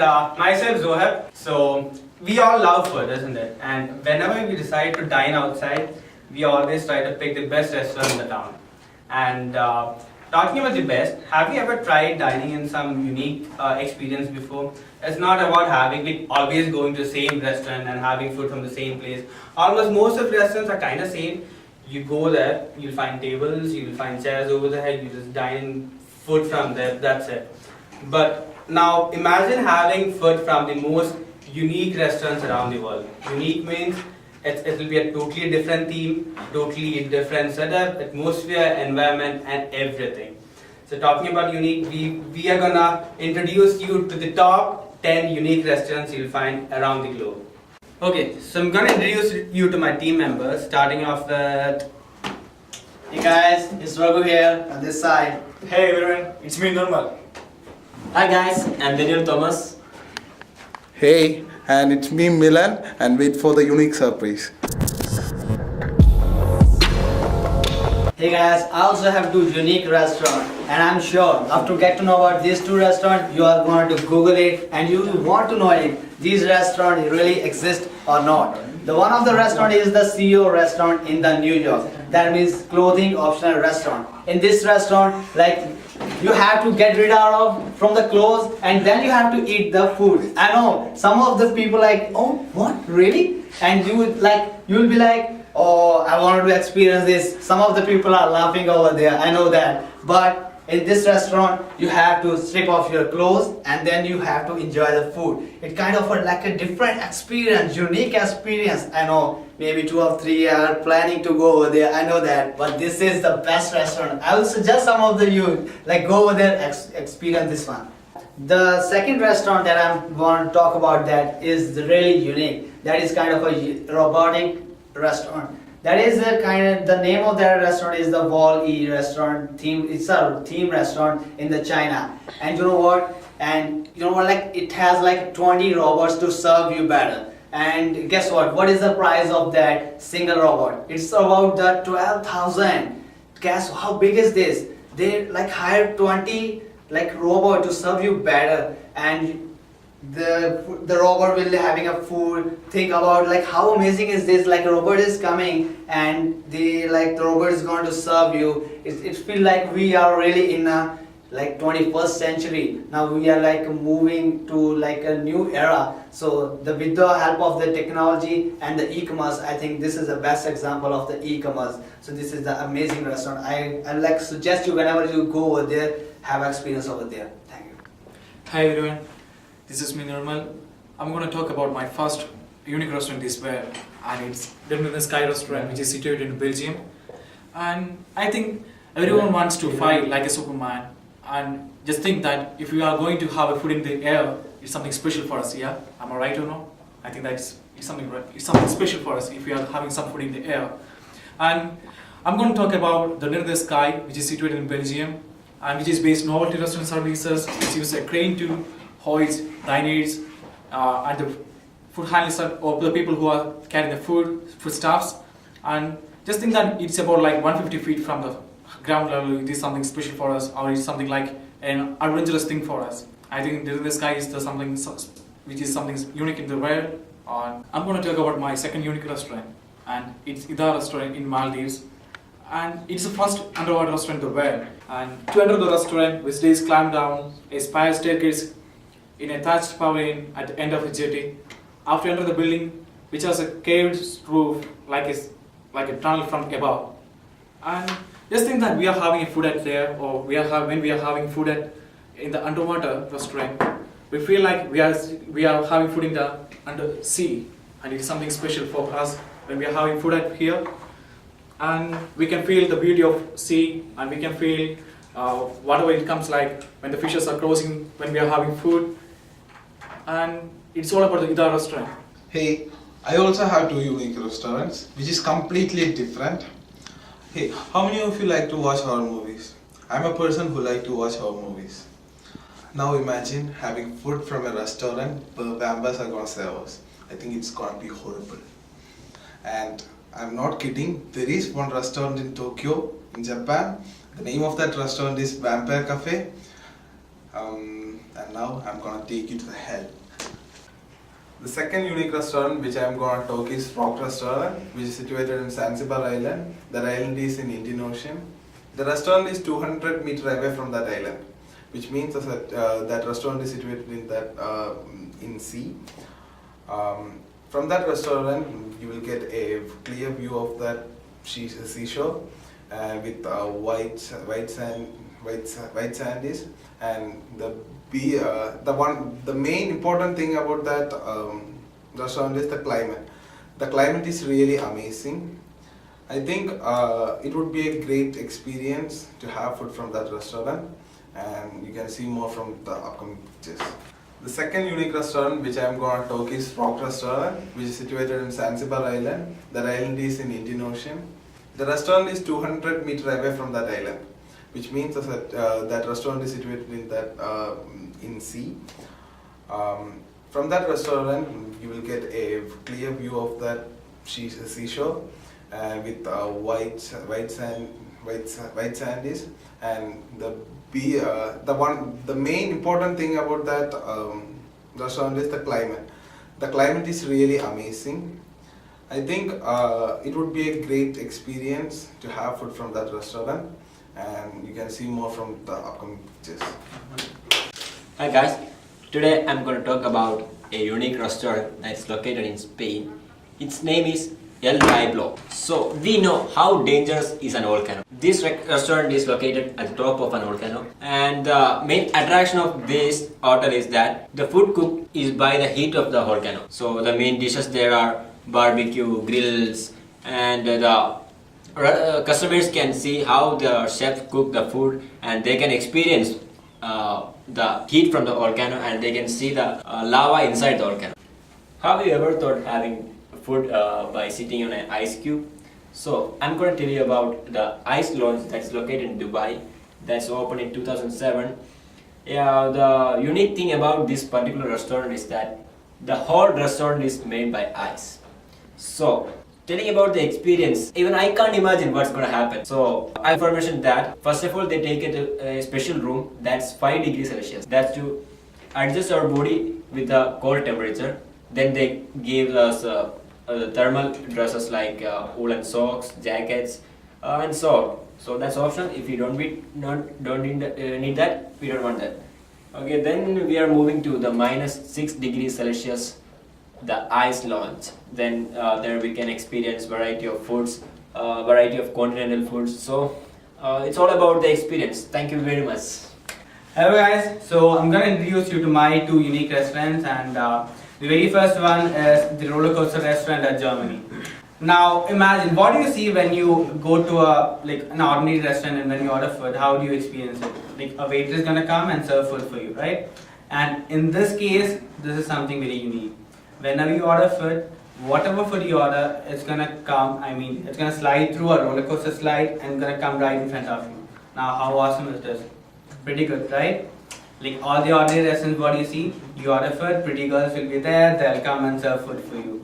and myself Zohab. So we all love food, isn't it? And whenever we decide to dine outside, we always try to pick the best restaurant in the town. And talking about the best, have you ever tried dining in some unique experience before? It's not about always going to the same restaurant and having food from the same place. Almost most of the restaurants are kind of same. You go there, you'll find tables, you'll find chairs over there, you just dine food from there, that's it. But now imagine having food from the most unique restaurants around the world. Unique means it will be a totally different theme, totally different setup, atmosphere, environment, and everything. So talking about unique, we are gonna introduce you to the top 10 unique restaurants you'll find around the globe. Okay, so I'm gonna introduce you to my team members, starting off with... Hey guys, it's Raghu here on this side. Hey everyone, it's me Normal. Hi guys, I'm Daniel Thomas. Hey, and it's me Milan, and wait for the unique surprise. Hey guys, I also have two unique restaurants, and I'm sure after get to know about these two restaurants, you are going to Google it and you want to know if these restaurants really exist or not. The one of the restaurant is the CEO restaurant in the New York. That means clothing optional restaurant. In this restaurant, like you have to get rid of from the clothes and then you have to eat the food. I know some of the people like, oh what really? And you will be like, oh I wanted to experience this. Some of the people are laughing over there, I know that. But in this restaurant, you have to strip off your clothes and then you have to enjoy the food. It kind of like a different experience, unique experience. I know maybe 2 or 3 are planning to go over there, I know that. But this is the best restaurant. I will suggest some of the you like go over there, experience this one. The second restaurant that I want to talk about that is really unique. That is kind of a robotic restaurant. That is the name of that restaurant is the Wall-E restaurant theme. It's a theme restaurant in the China. And you know what? Like it has like 20 robots to serve you better. And guess what? What is the price of that single robot? It's about the 12,000. Guess how big is this? They like hired 20 like robot to serve you better, and the robot will be having a food. Think about like how amazing is this, like a robot is coming and the robot is going to serve you. It feels like we are really in a like 21st century. Now we are like moving to like a new era. So with the help of the technology and the e-commerce, I think this is the best example of the e-commerce. So this is the amazing restaurant. I like suggest you whenever you go over there, have experience over there. Thank you. Hi everyone, this is me Normal. I'm going to talk about my first unique restaurant this way, and it's the Sky restaurant, which is situated in Belgium. And I think everyone wants to fly like a Superman, and just think that if we are going to have a food in the air, it's something special for us. Yeah, am I right or no? I think it's something special for us if we are having some food in the air. And I'm going to talk about the Sky, which is situated in Belgium, and which is based on novelty restaurant services, which uses a crane to hoist diners and the food handlers or the people who are carrying the foodstuffs. And just think that it's about like 150 feet from the ground level. It is something special for us, or it's something like an adventurous thing for us. I think the Sky is something which is something unique in the world. I'm going to talk about my second unique restaurant, and it's Ida restaurant in Maldives. And it's the first underwater restaurant in the world. And to enter the restaurant, visitors climb down a spiral staircase in a thatched pavilion at the end of the jetty. After entering the building, which has a caved roof like a tunnel from above. And just think that we are having food at there, or when we are having food in the underwater restaurant, we feel like we are having food in the under sea, and it's something special for us when we are having food at here. And we can feel the beauty of sea, and we can feel whatever it comes like when the fishes are crossing when we are having food. And it's all about the Ida restaurant. Hey, I also have two unique restaurants, which is completely different. Hey, how many of you like to watch horror movies? I'm a person who like to watch horror movies. Now imagine having food from a restaurant where vampires are gonna serve us. I think it's gonna be horrible. And I'm not kidding, there is one restaurant in Tokyo, in Japan. The name of that restaurant is Vampire Cafe. and now I'm gonna take you to the hell. The second unique restaurant which I'm gonna talk is Rock Restaurant, which is situated in Zanzibar Island. That island is in Indian Ocean. The restaurant is 200 meters away from that island, which means that that restaurant is situated in that in sea. From that restaurant, you will get a clear view of that seashore with white sands, and the main important thing about that restaurant is the climate. The climate is really amazing. I think it would be a great experience to have food from that restaurant, and you can see more from the upcoming pictures. The second unique restaurant which I am going to talk is Rock Restaurant, which is situated in Zanzibar Island. That island is in Indian Ocean. The restaurant is 200 meters away from that island, which means that that restaurant is situated in that in sea. From that restaurant, you will get a clear view of that seashore with white sands, and the main important thing about that restaurant is the climate. The climate is really amazing. I think it would be a great experience to have food from that restaurant, and you can see more from the upcoming pictures. Hi guys, today I'm going to talk about a unique restaurant that's located in Spain. Its name is El Diablo. So we know how dangerous is an volcano. This restaurant is located at the top of an volcano, and the main attraction of this hotel is that the food cooked is by the heat of the volcano. So the main dishes there are barbecue, grills, and the customers can see how the chef cook the food, and they can experience the heat from the volcano, and they can see the lava inside the volcano. Have you ever thought having food by sitting on an ice cube? So I'm going to tell you about the ice lounge that's located in Dubai, that's opened in 2007. The unique thing about this particular restaurant is that the whole restaurant is made by ice. So telling about the experience, even I can't imagine what's going to happen. So I information that first of all they take it to a special room that's 5 degrees Celsius. That's to adjust our body with the cold temperature. Then they give us thermal dresses like woolen socks, jackets, and so on. So that's optional. If you don't need that, we don't want that. Okay, then we are moving to the -6 degrees Celsius, the ice lounge. Then there we can experience variety of foods, variety of continental foods. So it's all about the experience. Thank you very much. Hello guys, so I'm going to introduce you to my two unique restaurants, and the very first one is the roller coaster restaurant at Germany. Now imagine, what do you see when you go to an ordinary restaurant, and when you order food, how do you experience it? Like a waiter is gonna come and serve food for you, right? And in this case, this is something very unique. Whenever you order food, whatever food you order, it's gonna come. It's gonna slide through a roller coaster slide and gonna come right in front of you. Now, how awesome is this? Pretty good, right? Like all the ordinary restaurants, what you see, you order food, pretty girls will be there, they'll come and serve food for you.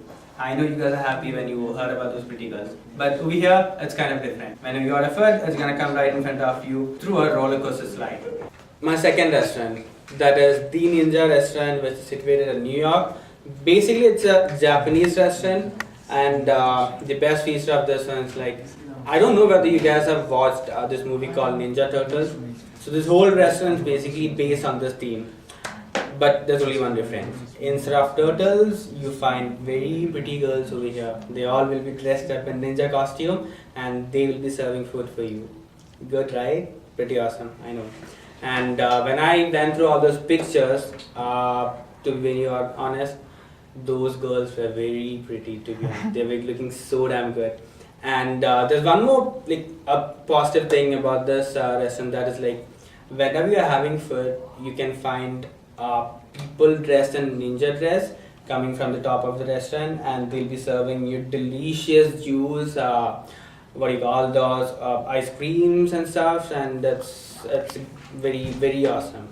I know you guys are happy when you heard about those pretty girls, but over here, it's kind of different. Whenever you order food, it's gonna come right in front of you through a roller coaster slide. My second restaurant, that is the Ninja restaurant, which is situated in New York. Basically, it's a Japanese restaurant, and the best feature of this one is like, I don't know whether you guys have watched this movie called Ninja Turtles. So this whole restaurant is basically based on this theme, but there's only one difference. Instead of turtles, you find very pretty girls over here. They all will be dressed up in ninja costume, and they will be serving food for you. Good, right? Pretty awesome, I know. And when I went through all those pictures, to be very honest, those girls were very pretty, to be honest. They were looking so damn good. And there's one more a positive thing about this restaurant, that is like, whenever you're having food, you can find people dressed in ninja dress coming from the top of the restaurant, and they'll be serving you delicious juice, what do you call those, ice creams and stuff, and it's very, very awesome.